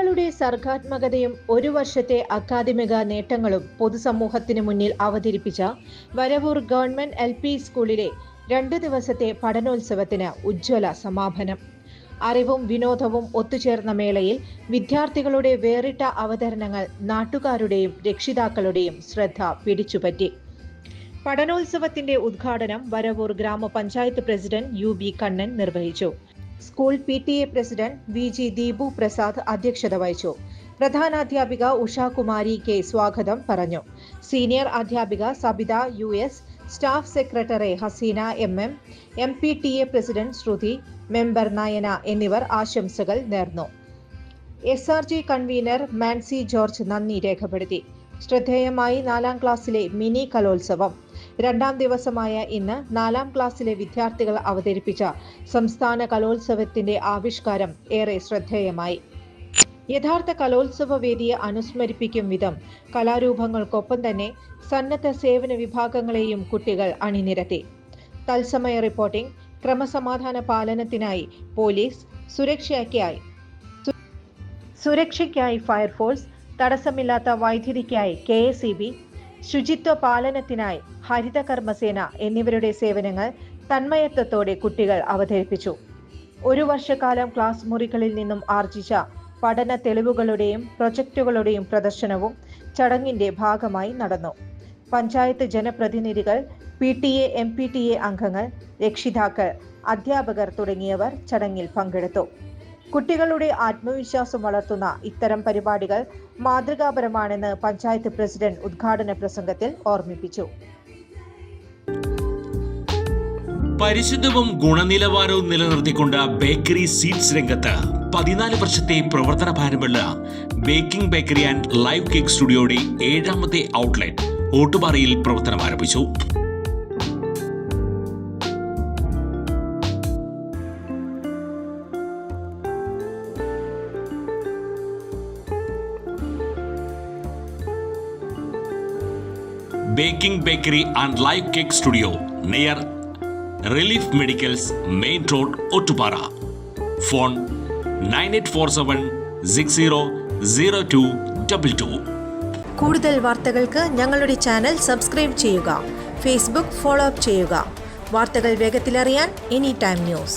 കുട്ടികളുടെ സർഗാത്മകതയും ഒരു വർഷത്തെ അക്കാദമിക നേട്ടങ്ങളും പൊതുസമൂഹത്തിന് മുന്നിൽ അവതരിപ്പിച്ച വരവൂർ ഗവൺമെന്റ് LP സ്കൂളിലെ 2 ദിവസത്തെ പഠനോത്സവത്തിന് ഉജ്ജ്വല സമാപനം. അറിവും വിനോദവും ഒത്തുചേർന്ന മേളയിൽ വിദ്യാർത്ഥികളുടെ വേറിട്ട അവതരണങ്ങൾ നാട്ടുകാരുടെയും രക്ഷിതാക്കളുടെയും ശ്രദ്ധ പിടിച്ചുപറ്റി. പഠനോത്സവത്തിന്റെ ഉദ്ഘാടനം വരവൂർ ഗ്രാമപഞ്ചായത്ത് പ്രസിഡന്റ് UB കണ്ണൻ നിർവഹിച്ചു. School PTA president VG Deepu Prasad അധ്യക്ഷത വഹിച്ചു. പ്രധാനാധ്യാപിക ഉഷാകുമാരി K സ്വാഗതം പറഞ്ഞു. സീനിയർ അധ്യാപിക Sabitha US, staff secretary Haseena MM, MPTA president Sruthi, member Nayana എന്നിവർ ആശംസകൾ നേർന്നു. SRG കൺവീനർ മാൻസി ജോർജ് നന്ദി രേഖപ്പെടുത്തി. ശ്രദ്ധേയമായി 4ാം ക്ലാസ്സിലെ മിനി കലോത്സവം. 2ാം ദിവസമായ ഇന്ന് 4ാം ക്ലാസ്സിലെ വിദ്യാർത്ഥികൾ അവതരിപ്പിച്ച സംസ്ഥാന കലോത്സവത്തിന്റെ ആവിഷ്കാരം ഏറെ ശ്രദ്ധേയമായി. യഥാർത്ഥ കലോത്സവ വേദിയെ അനുസ്മരിപ്പിക്കും വിധം കലാരൂപങ്ങൾക്കൊപ്പം തന്നെ സന്നദ്ധ സേവന വിഭാഗങ്ങളെയും കുട്ടികൾ അണിനിരത്തി. തത്സമയ റിപ്പോർട്ടിംഗ്, ക്രമസമാധാന പാലനത്തിനായി പോലീസ്, സുരക്ഷയ്ക്കായി ഫയർഫോഴ്സ്, തടസ്സമില്ലാത്ത വൈദ്യുതിക്കായി KSEB, ശുചിത്വ പാലനത്തിനായി ഹരിതകർമ്മസേന എന്നിവരുടെ സേവനങ്ങൾ തന്മയത്വത്തോടെ കുട്ടികൾ അവതരിപ്പിച്ചു. ഒരു വർഷക്കാലം ക്ലാസ് മുറികളിൽ നിന്നും ആർജിച്ച പഠന തെളിവുകളുടെയും പ്രൊജക്ടുകളുടെയും പ്രദർശനവും ചടങ്ങിന്റെ ഭാഗമായി നടന്നു. പഞ്ചായത്ത് ജനപ്രതിനിധികൾ, PTA, MPTA അംഗങ്ങൾ, രക്ഷിതാക്കൾ, അധ്യാപകർ തുടങ്ങിയവർ ചടങ്ങിൽ പങ്കെടുത്തു. കുട്ടികളുടെ ആത്മവിശ്വാസം വളർത്തുന്ന ഇത്തരം പരിപാടികൾ മാതൃകാപരമാണെന്ന് പഞ്ചായത്ത് പ്രസിഡന്റ് ഉദ്ഘാടന പ്രസംഗത്തിൽ ഓർമ്മിപ്പിച്ചു. പരിശുദ്ധവും ഗുണനിലവാരവും നിലനിർത്തിക്കൊണ്ട് ബേക്കറി സ്വീറ്റ്സ് രംഗത്ത് 14 വർഷത്തെ പ്രവർത്തന ഭാരമുള്ള baking bakery and live cake സ്റ്റുഡിയോയുടെ 7ാമത്തെ ഔട്ട്ലെറ്റ് ഓട്ടുപാറയിൽ പ്രവർത്തനം ആരംഭിച്ചു. Baking bakery and live cake studio near relief medicals, main road, Ottupara. Phone 9847600222. കൂടുതൽ വാർത്തകൾക്ക് ഞങ്ങളുടെ ചാനൽ സബ്സ്ക്രൈബ് ചെയ്യുക. ഫേസ്ബുക്ക് ഫോളോ അപ്പ് ചെയ്യുക. വാർത്തകൾ വേഗത്തിലറിയാൻ Anytime News.